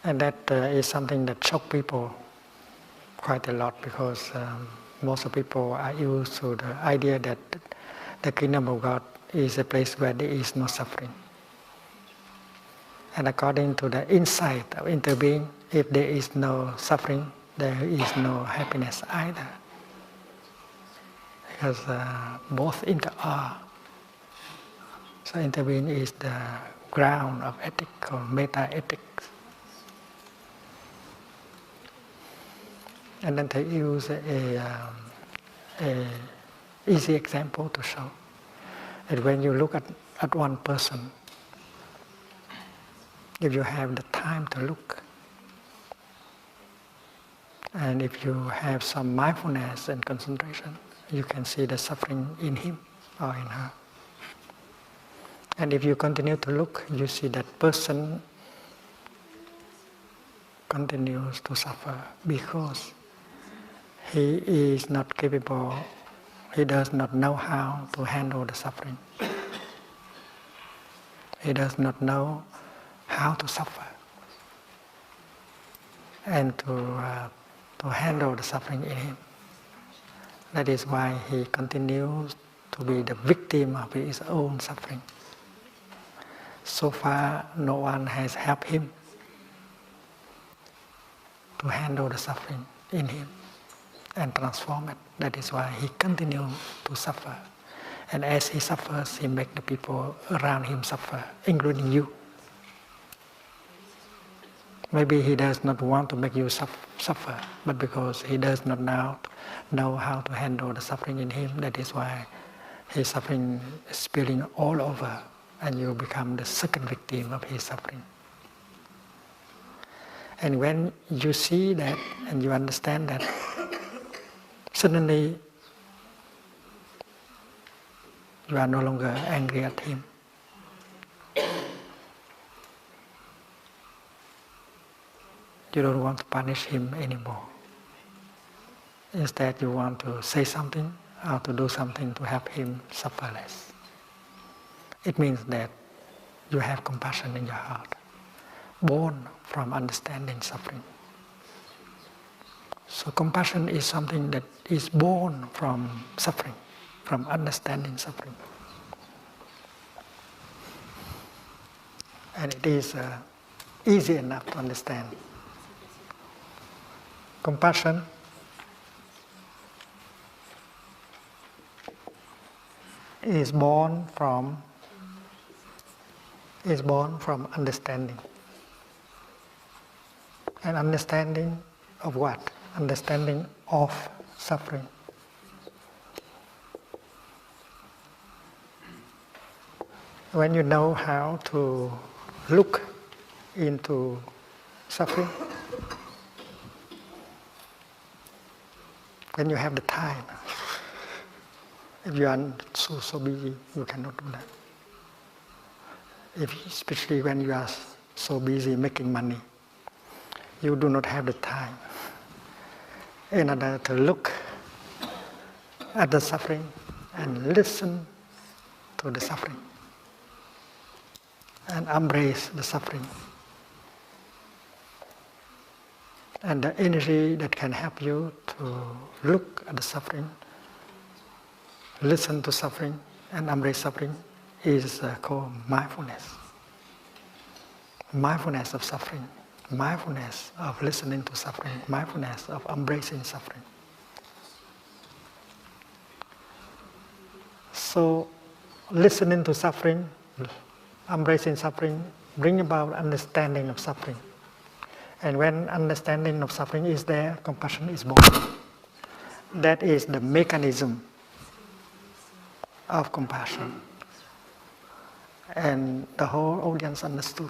And that is something that shocks people quite a lot, because most of people are used to the idea that the kingdom of God is a place where there is no suffering. And according to the insight of interbeing, if there is no suffering, there is no happiness either. Because both are. So interbeing is the ground of ethics or meta-ethics. And then they use a easy example to show that when you look at one person, if you have the time to look, and if you have some mindfulness and concentration, you can see the suffering in him or in her. And if you continue to look, you see that person continues to suffer because he is not capable, he does not know how to handle the suffering. He does not know how to suffer and to handle the suffering in him. That is why he continues to be the victim of his own suffering. So far, no one has helped him to handle the suffering in him and transform it. That is why he continues to suffer. And as he suffers, he makes the people around him suffer, including you. Maybe he does not want to make you suffer, but because he does not know how to handle the suffering in him, that is why his suffering is spilling all over, and you become the second victim of his suffering. And when you see that and you understand that, suddenly you are no longer angry at him. You don't want to punish him anymore. Instead, you want to say something or to do something to help him suffer less. It means that you have compassion in your heart, born from understanding suffering. So compassion is something that is born from suffering, from understanding suffering. And it is easy enough to understand. Compassion is born from understanding. And understanding of what? Understanding of suffering. When you know how to look into suffering, when you have the time, if you are so busy, you cannot do that. Especially when you are so busy making money, you do not have the time in order to look at the suffering and listen to the suffering and embrace the suffering. And the energy that can help you to look at the suffering, listen to suffering, and embrace suffering is called mindfulness. Mindfulness of suffering, mindfulness of listening to suffering, mindfulness of embracing suffering. So, listening to suffering, embracing suffering, bring about understanding of suffering. And when understanding of suffering is there, compassion is born. That is the mechanism of compassion. And the whole audience understood,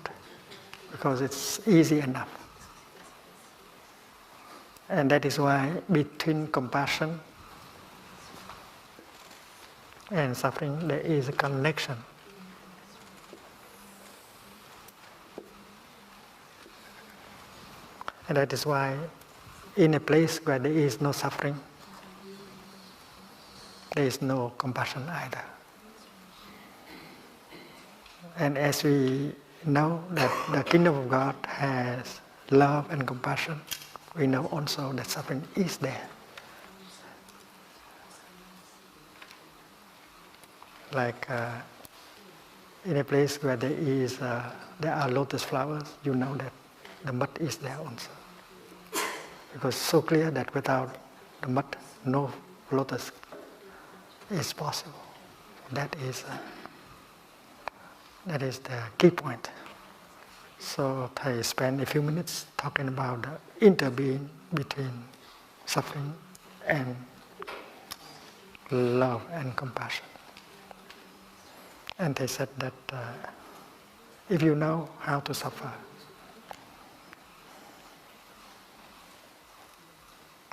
because it's easy enough. And that is why between compassion and suffering there is a connection. And that is why in a place where there is no suffering, there is no compassion either. And as we know that the kingdom of God has love and compassion, we know also that suffering is there. Like in a place where there are lotus flowers, you know that the mud is there also. Because it's so clear that without the mud, no lotus is possible. That is the key point. So I spent a few minutes talking about the interbeing between suffering and love and compassion. And they said that if you know how to suffer,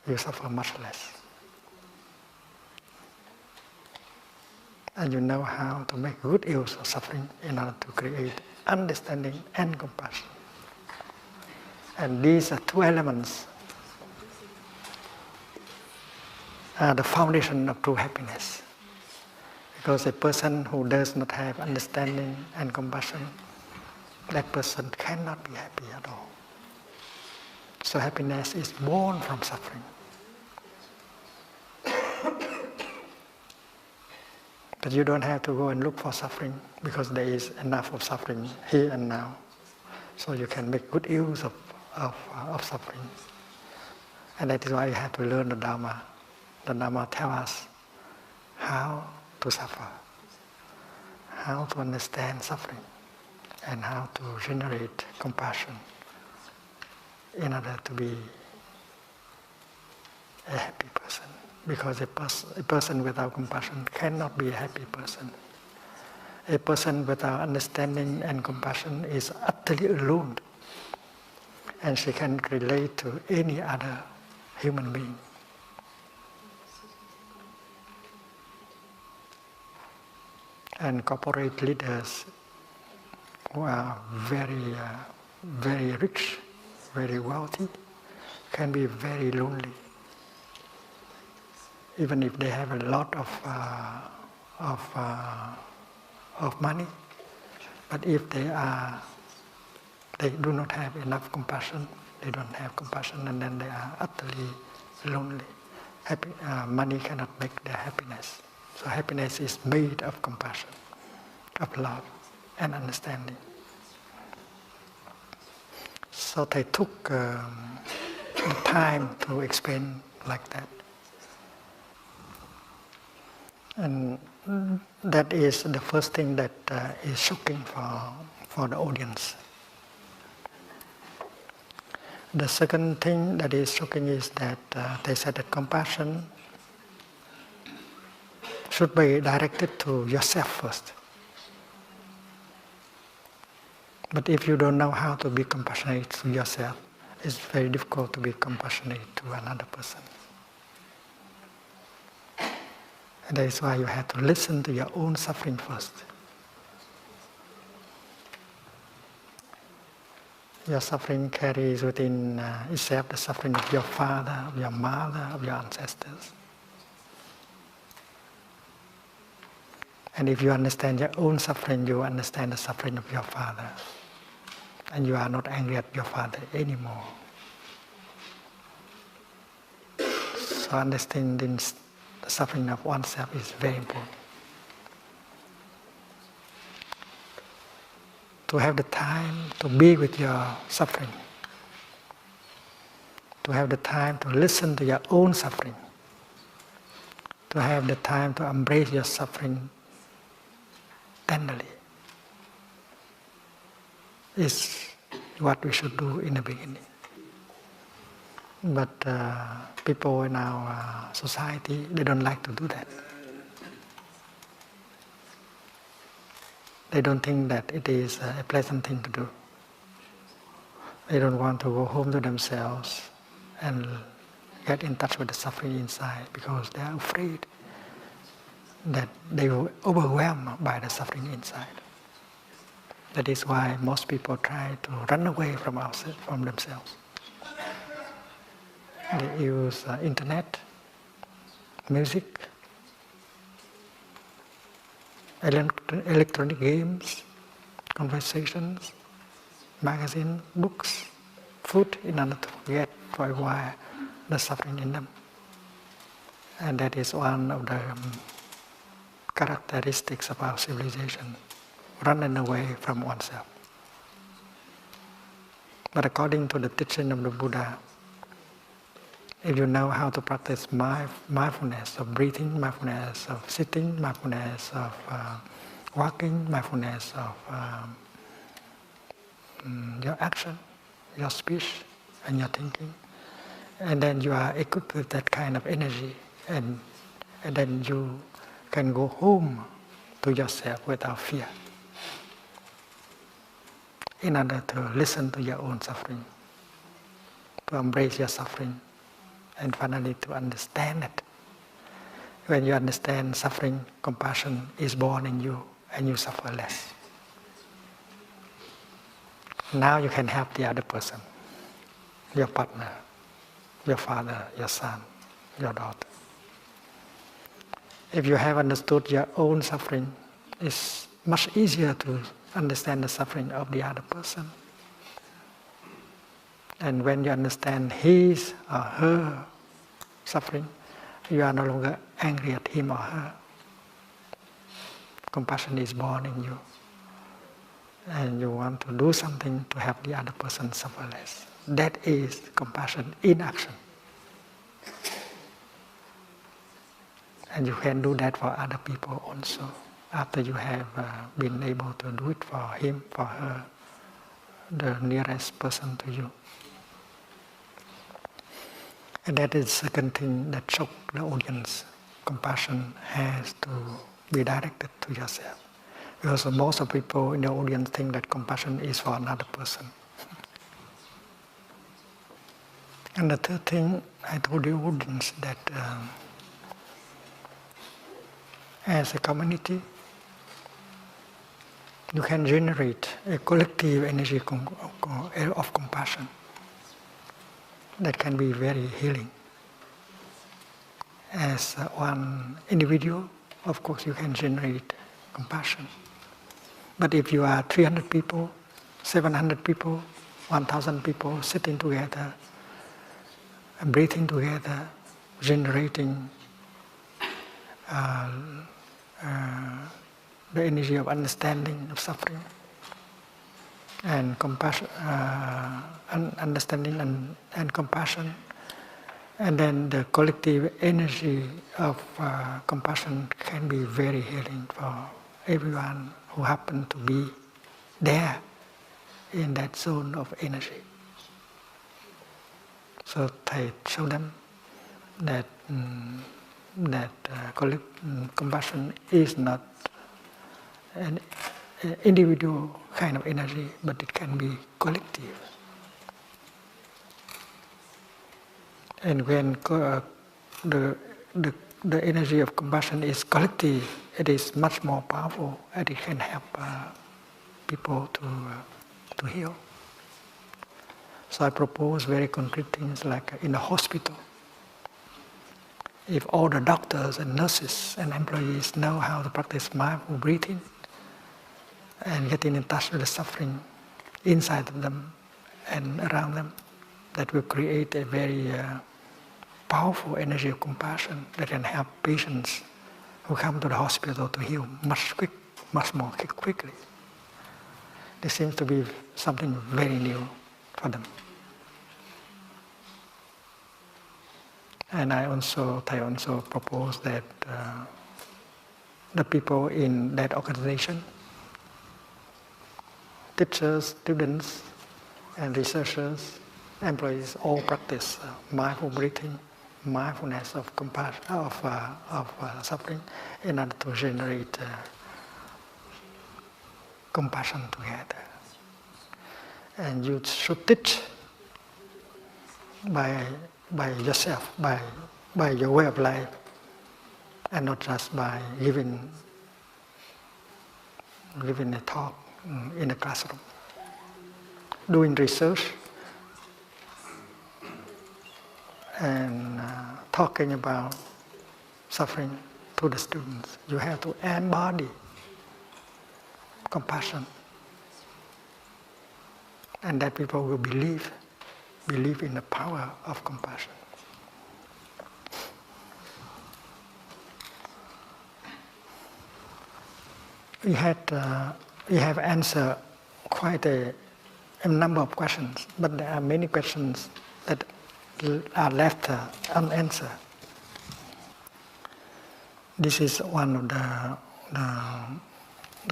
you suffer much less. And you know how to make good use of suffering in order to create understanding and compassion. And these are two elements are the foundation of true happiness. Because a person who does not have understanding and compassion, that person cannot be happy at all. So happiness is born from suffering. But you don't have to go and look for suffering because there is enough of suffering here and now. So you can make good use of suffering. And that is why you have to learn the Dharma. The Dharma tells us how to suffer, how to understand suffering, and how to generate compassion in order to be a happy person. Because a person without compassion cannot be a happy person. A person without understanding and compassion is utterly alone, and she cannot relate to any other human being. And corporate leaders who are very, very rich, very wealthy, can be very lonely. Even if they have a lot of money, but if they do not have enough compassion, they don't have compassion, and then they are utterly lonely. Money cannot make their happiness. So happiness is made of compassion, of love and understanding. So they took time to explain like that. And that is the first thing that is shocking for the audience. The second thing that is shocking is that they said that compassion should be directed to yourself first. But if you don't know how to be compassionate to yourself, it's very difficult to be compassionate to another person. And that is why you have to listen to your own suffering first. Your suffering carries within itself the suffering of your father, of your mother, of your ancestors. And if you understand your own suffering, you understand the suffering of your father. And you are not angry at your father anymore. So understanding the suffering of oneself is very important. To have the time to be with your suffering. To have the time to listen to your own suffering. To have the time to embrace your suffering tenderly is what we should do in the beginning. But people in our society, they don't like to do that. They don't think that it is a pleasant thing to do. They don't want to go home to themselves and get in touch with the suffering inside because they are afraid that they will be overwhelmed by the suffering inside. That is why most people try to run away from themselves. They use internet, music, electronic games, conversations, magazines, books, food in order to get for a while the suffering in them. And that is one of the characteristics of our civilization, running away from oneself. But according to the teaching of the Buddha, if you know how to practice mindfulness of breathing, mindfulness of sitting, mindfulness of walking, mindfulness of your action, your speech, and your thinking, and then you are equipped with that kind of energy, and then you can go home to yourself without fear, in order to listen to your own suffering, to embrace your suffering, and finally to understand it. When you understand suffering, compassion is born in you, and you suffer less. Now you can help the other person, your partner, your father, your son, your daughter. If you have understood your own suffering, it's much easier to understand the suffering of the other person. And when you understand his or her suffering, you are no longer angry at him or her. Compassion is born in you. And you want to do something to help the other person suffer less. That is compassion in action. And you can do that for other people also, after you have been able to do it for him, for her, the nearest person to you. And that is the second thing that shocked the audience. Compassion has to be directed to yourself. Because most of people in the audience think that compassion is for another person. And the third thing I told the audience that as a community, you can generate a collective energy of compassion that can be very healing. As one individual, of course, you can generate compassion. But if you are 300 people, 700 people, 1,000 people sitting together, breathing together, generating the energy of understanding of suffering and compassion, understanding and compassion, and then the collective energy of compassion can be very healing for everyone who happen to be there in that zone of energy. So Thầy show them that compassion is not an individual kind of energy, but it can be collective. And when the energy of compassion is collective, it is much more powerful, and it can help people to heal. So I propose very concrete things like in a hospital. If all the doctors and nurses and employees know how to practice mindful breathing and getting in touch with the suffering inside of them and around them, that will create a very powerful energy of compassion that can help patients who come to the hospital to heal much more quickly. This seems to be something very new for them. And Thầy also propose that the people in that organization, teachers, students, and researchers, employees, all practice mindful breathing, mindfulness of compassion, of suffering, in order to generate compassion together. And you should teach by yourself, by your way of life, and not just by giving a talk in a classroom. Doing research and talking about suffering to the students, you have to embody compassion, and that people will believe believe in the power of compassion. We have answered quite a number of questions, but there are many questions that are left unanswered. This is one of the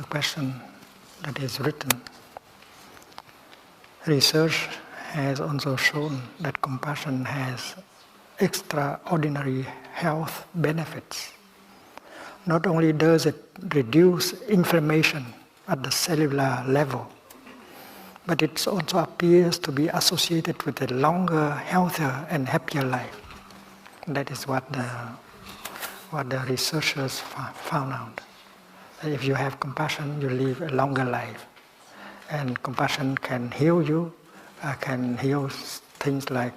question that is written. Research has also shown that compassion has extraordinary health benefits. Not only does it reduce inflammation at the cellular level, but it also appears to be associated with a longer, healthier and happier life. That is what the researchers found out. If you have compassion, you live a longer life. And compassion can heal you, can heal things like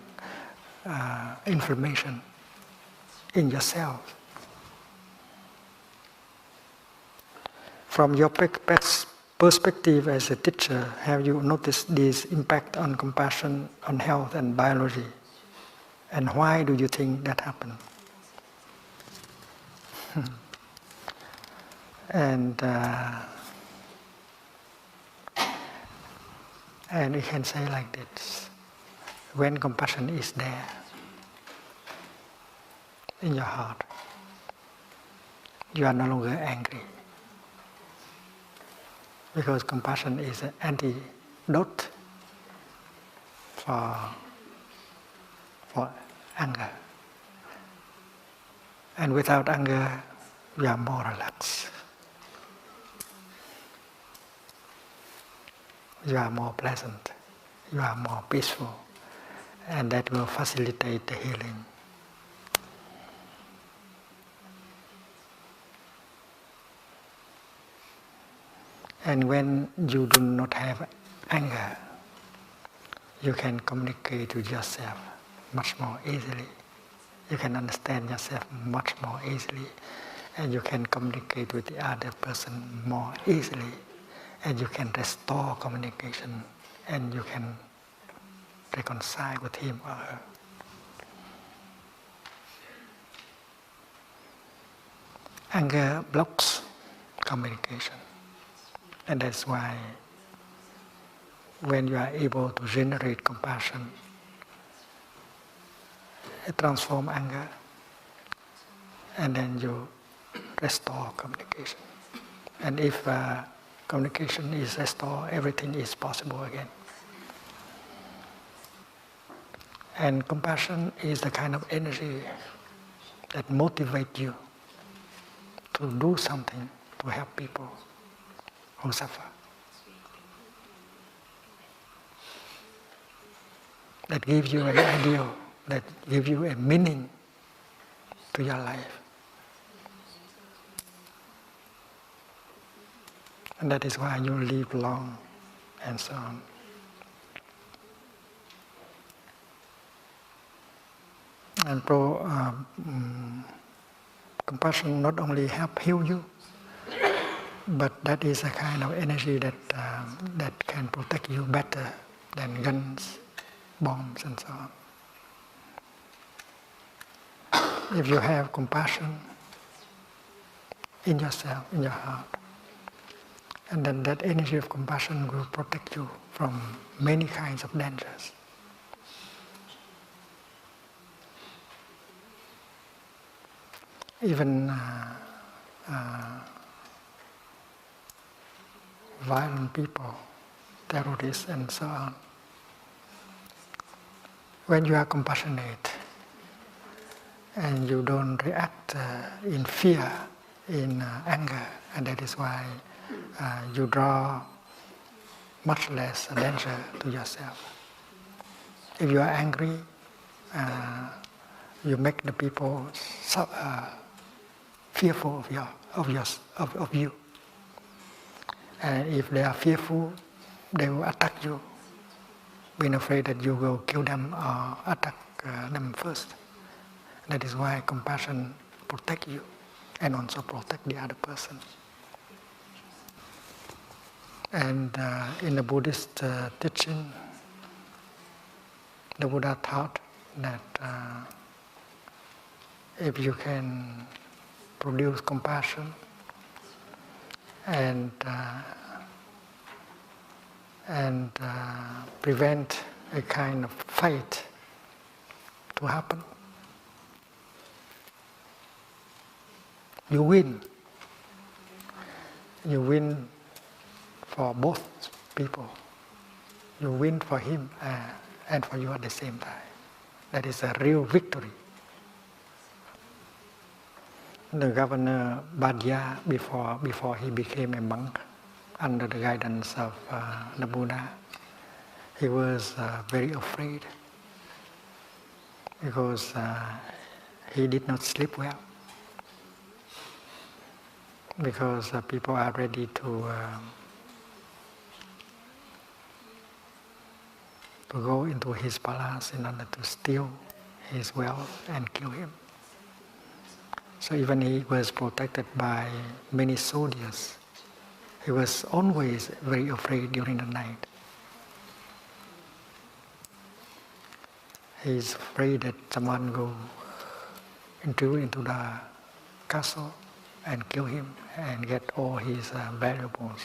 inflammation in your cells. From your perspective as a teacher, have you noticed this impact on compassion, on health and biology? And why do you think that happened? And we can say like this: when compassion is there in your heart, you are no longer angry. Because compassion is an antidote for anger. And without anger, you are more relaxed. You are more pleasant. You are more peaceful. And that will facilitate the healing. And when you do not have anger, you can communicate with yourself much more easily. You can understand yourself much more easily. And you can communicate with the other person more easily. And you can restore communication. And you can reconcile with him or her. Anger blocks communication. And that's why when you are able to generate compassion, it transforms anger, and then you restore communication. And if communication is restored, everything is possible again. And compassion is the kind of energy that motivates you to do something to help people who suffer. That gives you an ideal, that gives you a meaning to your life. And that is why you live long and so on. And compassion not only helps heal you, but that is a kind of energy that can protect you better than guns, bombs, and so on. If you have compassion in yourself, in your heart, and then that energy of compassion will protect you from many kinds of dangers. Even violent people, terrorists and so on. When you are compassionate and you don't react in fear, in anger, and that is why you draw much less danger to yourself. If you are angry, you make the people fearful of you. And if they are fearful, they will attack you, being afraid that you will kill them or attack them first. That is why compassion protects you and also protect the other person. And in the Buddhist teaching, The Buddha taught that if you can produce compassion and prevent a kind of fate to happen, you win. You win for both people. You win for him and for you at the same time. That is a real victory. The governor Badya, before he became a monk, under the guidance of the Buddha, he was very afraid because he did not sleep well. Because people are ready to go into his palace in order to steal his wealth and kill him. So even he was protected by many soldiers. He was always very afraid during the night. He's afraid that someone go into the castle and kill him and get all his valuables.